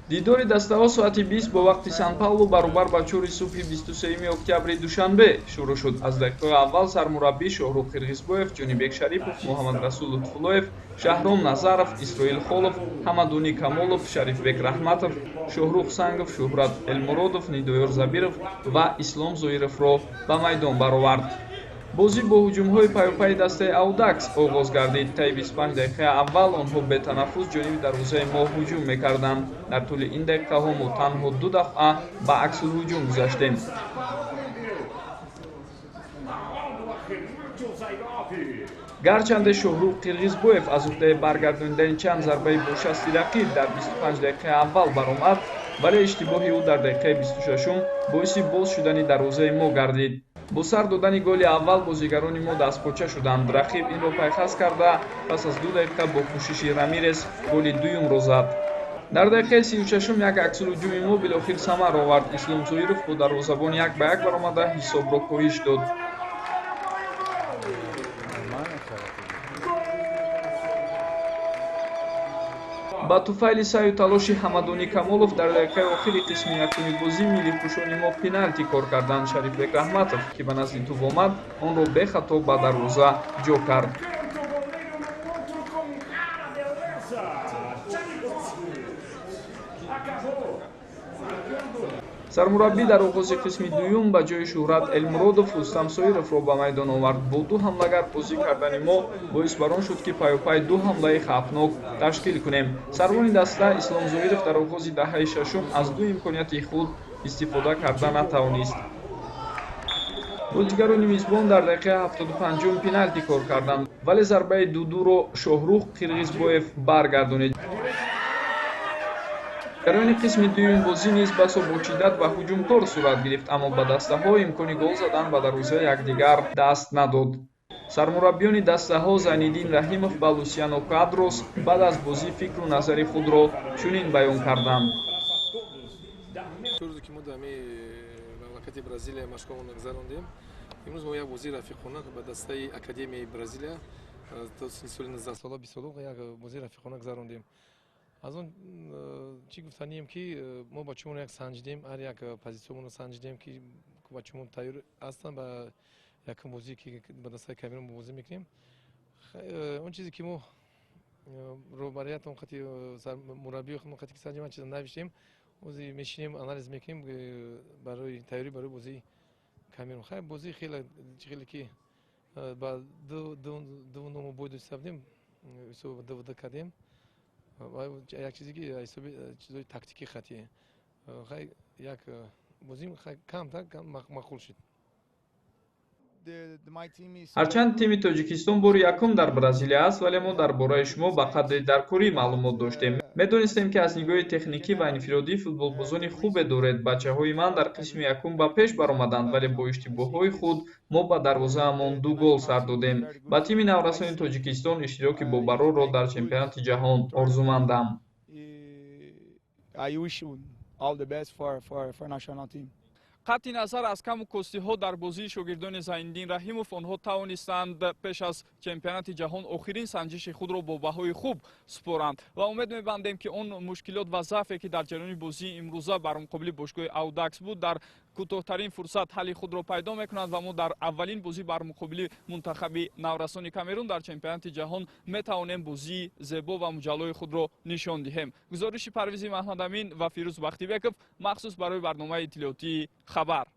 дидори даставо соати 20 бо вақти сан-паулу баробар ба 4 субҳи 23 октябри душанбе шурӯъ шуд. Аз дақиқаи аввал сармураббӣ Шоҳрух Қирғизбоев, Ҷонибек Шарипов, Муҳаммадрасул Лутфуллоев, Шаҳром Назаров, Исроил Холов, Ҳамадуни Камолов, Шарифбек Раҳматов, Шоҳрух Сангов, Шӯҳрат Элмуродов, Нидоёр Забиров ва Ислом Зоировро ба майдон баровард. бозӣ бо ҳуҷумҳои паёпайи дастаи Аудакс оғоз гардид. Таи 25 дақиқаи аввал онҳо бетанаффус ҷониби дарвозаи мо ҳуҷум мекарданд. Дар тӯли ин дақиқаҳо мо танҳо 2 дафъа ба аксулҳуҷум гузаштем. гарчанде Шоҳрух Қирғизбоев аз уҳдаи баргардонидаи чанд зарбаи бошасти рақиб дар 25 дақиқаи аввал баромад, вале иштибоҳи ӯ дар дақиқаи 26 боиси боз шудани дарвозаи мо гардид. бо сар додани голи аввал бозигарони мо дастпоча шуданд. Рақиб инро пайхас карда, пас аз 2 дақиқа бо кӯшиши Рамирес голи дуюмро зад. дар дақиқаи 36 як аксулҳуҷуми мо билохир самар овард. Ислом Зоиров бо дарвозабон 1-1 баромада ҳисобро коҳиш дод. ба туфайли саю талоши Ҳамадуни Камолов дар дақиқаи охири қисми якуми бозӣ миллипӯшони мо пеналти кор карданд. Шарифбек Раҳматов, ки ба назди туп омад, онро бехато ба дарвоза ҷо кард. сармураббӣ дар оғози қисми дуюм ба ҷои Шӯҳрат Элмуродов Рустам Соировро ба майдон овард. бо 2 ҳамлагар бозӣ кардани мо боис бар он шуд ки паёпай 2 ҳамлаи хавфнок ташкил кунем. сарвони даста Ислом Зоиров дар оғози даҳаи шашум аз 2 имконияти худ истифода карда натавонист. бозигарони мизбон дар дақиқаи 75 пеналти кор карданд, вале зарбаи дудуро Шоҳрух Қирғизбоев баргардонид. ҷараёни қисми дуюми бозӣ низ басо бо шиддат ва ҳуҷумкор сурат гирифт, аммо ба дастаҳо имкони гол задан ба дарвозаи якдигар даст надод. сармураббиёни дастаҳо Зайниддин Раҳимов ва Лусиано Квадрос баъд аз бозӣ фикру назари худро чунин баён карданд. имрӯз мо як бозии рафиқона ба дастаи академияи Бразилия то соли 19 сола 20 сола як бозии рафиқона гузарондем. аз он чӣ гуфтанием ки мо бачаҳоро як санҷидем, ҳар як позитсияҳоро санҷидем ки бачаҳо тайёр ҳастанд ба якум бозие ки ба дастаи Камерун бозӣ мекунем. он чизе ки мо роҳбарияти он қати мураббии он қати ки санҷима чиза навиштем, ози мешинем анализ мекунем барои тайёрӣ барои бозии Камерун. хай бозии хеле ки ба ду номо бой достафдем ҳисоб ду кардем. як чизе ки ҳисоби чизои тактики хати хай як бозӣ камтар маъқул шуд. ҳарчанд тими Тоҷикистон бори якум дар Бразилия аст, вале мо дар бораи шумо ба қадри даркорӣ маълумот доштем. медонистем ки аз нигоҳи техникӣ ва инфиродӣ футболбозони хубе доред. бачаҳои ман дар қисми якум ба пеш баромаданд, вале бо иштибоҳҳои худ мо ба дарвозаамон 2 гол сар додем. ба тими наврасони Тоҷикистон иштироки бобарорро дар чемпионати ҷаҳон орзумандам. қатъи назар аз каму костиҳо дар бозии шогирдони Зайниддин Раҳимов, онҳо тавонистанд пеш аз чемпионати ҷаҳон охирин санҷиши худро бо баҳои хуб супоранд ва умед мебандем ки он мушкилот ва заъфе ки дар ҷараёни бозии имрӯза бар муқобили бошгоҳи Аудакс буд, дар кӯтоҳтарин фурсат ҳалли худро пайдо мекунад ва мо дар аввалин бозӣ бар муқобили мунтахаби наврасони Камерун дар чемпионати ҷаҳон метавонем бозии зебо ва муҷаллои худро нишон диҳем. гузориши Парвизи Маҳмадамин ва Фирӯз Бахтибеков махсус барои барномаи иттилоётии хабар.